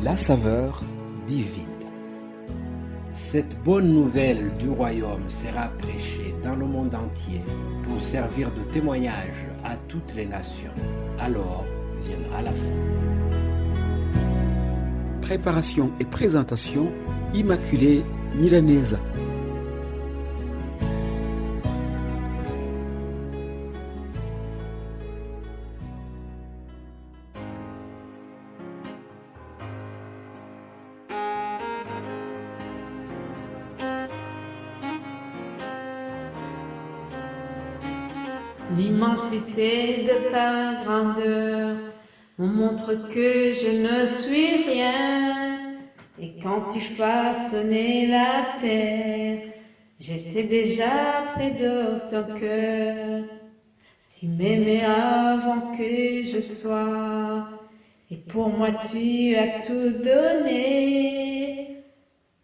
la saveur divine. Cette bonne nouvelle du royaume sera prêchée dans le monde entier pour servir de témoignage à toutes les nations. Alors viendra la fin. Préparation et présentation, Immaculée Milanesa. L'immensité de ta grandeur me montre que je ne suis rien. Et quand tu façonnais la terre, j'étais déjà près de ton cœur. Tu m'aimais avant que je sois, et pour moi tu as tout donné.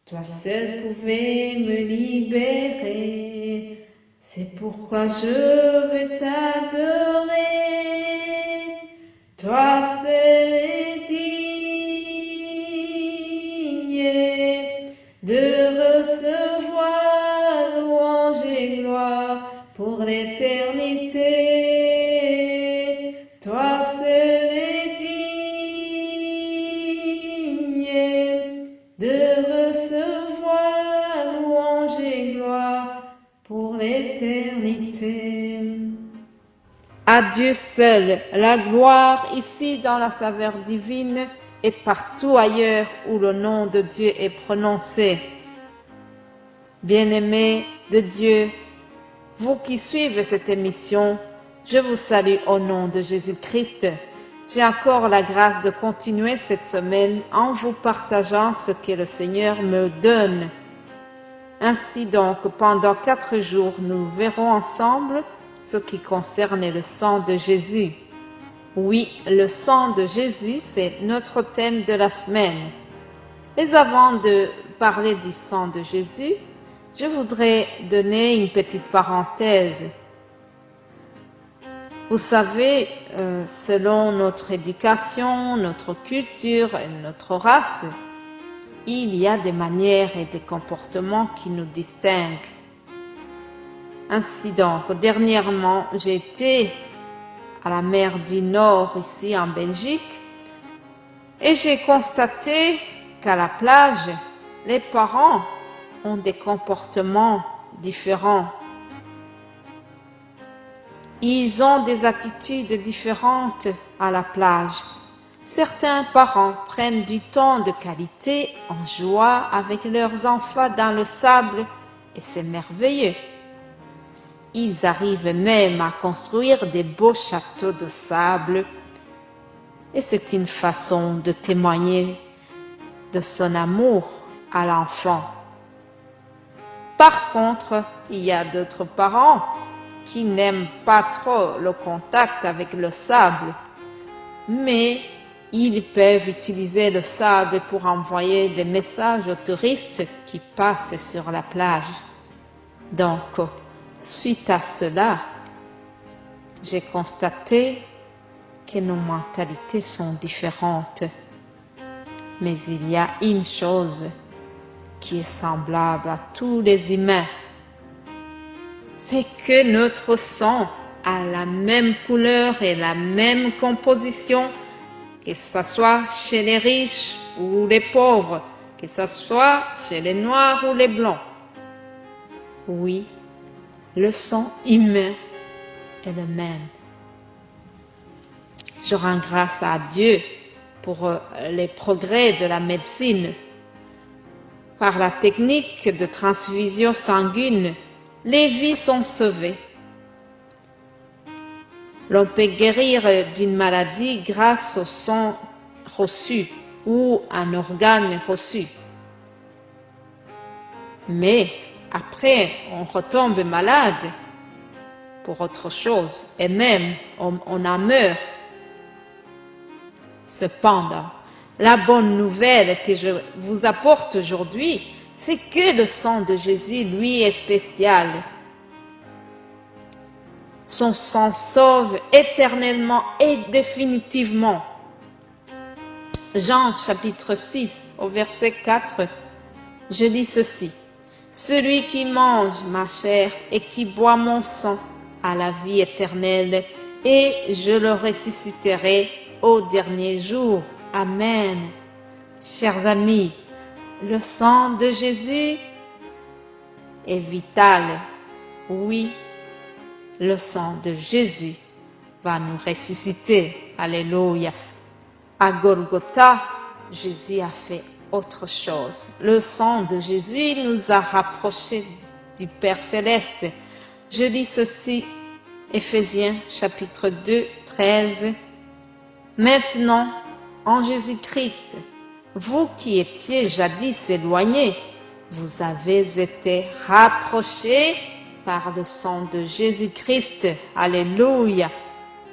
Toi seul pouvais me libérer. C'est pourquoi je veux t'adorer. Toi seul es digne de recevoir louange et gloire pour l'éternité. Toi seul es digne de recevoir louange et gloire pour l'éternité. À Dieu seul la gloire ici dans la saveur divine et partout ailleurs où le nom de Dieu est prononcé. Bien-aimés de Dieu, vous qui suivez cette émission, je vous salue au nom de Jésus-Christ. J'ai encore la grâce de continuer cette semaine en vous partageant ce que le Seigneur me donne. Ainsi donc, pendant 4 jours, nous verrons ensemble ce qui concerne le sang de Jésus. Oui, le sang de Jésus, c'est notre thème de la semaine. Mais avant de parler du sang de Jésus, je voudrais donner une petite parenthèse. Vous savez, selon notre éducation, notre culture et notre race, il y a des manières et des comportements qui nous distinguent. Ainsi donc, dernièrement, j'ai été à la mer du Nord, ici en Belgique, et j'ai constaté qu'à la plage, les parents ont des comportements différents. Ils ont des attitudes différentes à la plage. Certains parents prennent du temps de qualité en jouant avec leurs enfants dans le sable et c'est merveilleux. Ils arrivent même à construire des beaux châteaux de sable et c'est une façon de témoigner de son amour à l'enfant. Par contre, il y a d'autres parents qui n'aiment pas trop le contact avec le sable, mais ils peuvent utiliser le sable pour envoyer des messages aux touristes qui passent sur la plage. Donc, suite à cela, j'ai constaté que nos mentalités sont différentes. Mais il y a une chose qui est semblable à tous les humains. C'est que notre sang a la même couleur et la même composition, que ce soit chez les riches ou les pauvres, que ce soit chez les noirs ou les blancs. Oui, le sang humain est le même. Je rends grâce à Dieu pour les progrès de la médecine. Par la technique de transfusion sanguine, les vies sont sauvées. L'on peut guérir d'une maladie grâce au sang reçu ou un organe reçu. Mais après, on retombe malade pour autre chose et même on en meurt. Cependant, la bonne nouvelle que je vous apporte aujourd'hui, c'est que le sang de Jésus, lui, est spécial. Son sang sauve éternellement et définitivement. Jean chapitre 6 au verset 4, je lis ceci. Celui qui mange ma chair et qui boit mon sang a la vie éternelle, et je le ressusciterai au dernier jour. Amen. Chers amis, le sang de Jésus est vital. Oui, le sang de Jésus va nous ressusciter. Alléluia. À Golgotha, Jésus a fait autre chose. Le sang de Jésus nous a rapprochés du Père Céleste. Je lis ceci, Éphésiens chapitre 2, 13. Maintenant, en Jésus-Christ, vous qui étiez jadis éloignés, vous avez été rapprochés par le sang de Jésus-Christ. Alléluia.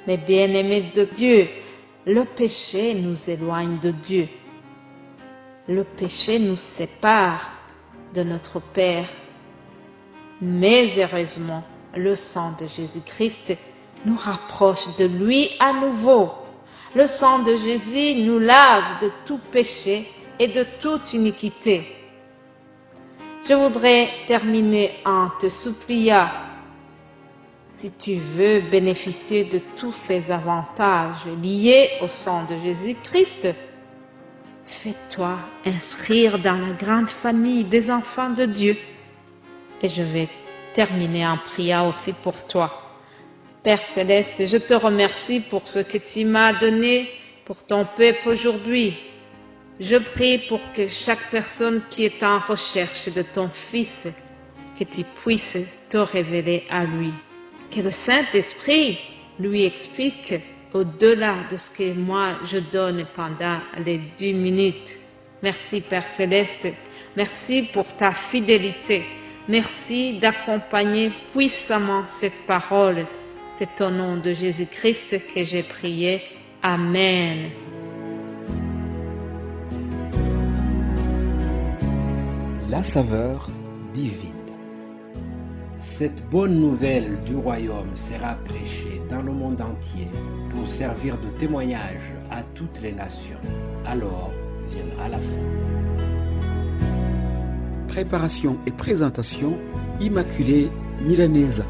Mes bien-aimés de Dieu, le péché nous éloigne de Dieu. Le péché nous sépare de notre Père. Mais heureusement, le sang de Jésus-Christ nous rapproche de lui à nouveau. Le sang de Jésus nous lave de tout péché et de toute iniquité. Je voudrais terminer en te suppliant, si tu veux bénéficier de tous ces avantages liés au sang de Jésus-Christ, fais-toi inscrire dans la grande famille des enfants de Dieu. Et je vais terminer en priant aussi pour toi. Père Céleste, je te remercie pour ce que tu m'as donné pour ton peuple aujourd'hui. Je prie pour que chaque personne qui est en recherche de ton Fils, que tu puisses te révéler à lui. Que le Saint-Esprit lui explique au-delà de ce que moi je donne pendant les 10 minutes. Merci Père Céleste, merci pour ta fidélité. Merci d'accompagner puissamment cette parole. C'est au nom de Jésus-Christ que j'ai prié. Amen. La saveur divine. Cette bonne nouvelle du royaume sera prêchée dans le monde entier pour servir de témoignage à toutes les nations. Alors viendra la fin. Préparation et présentation, Immaculée Milanesa.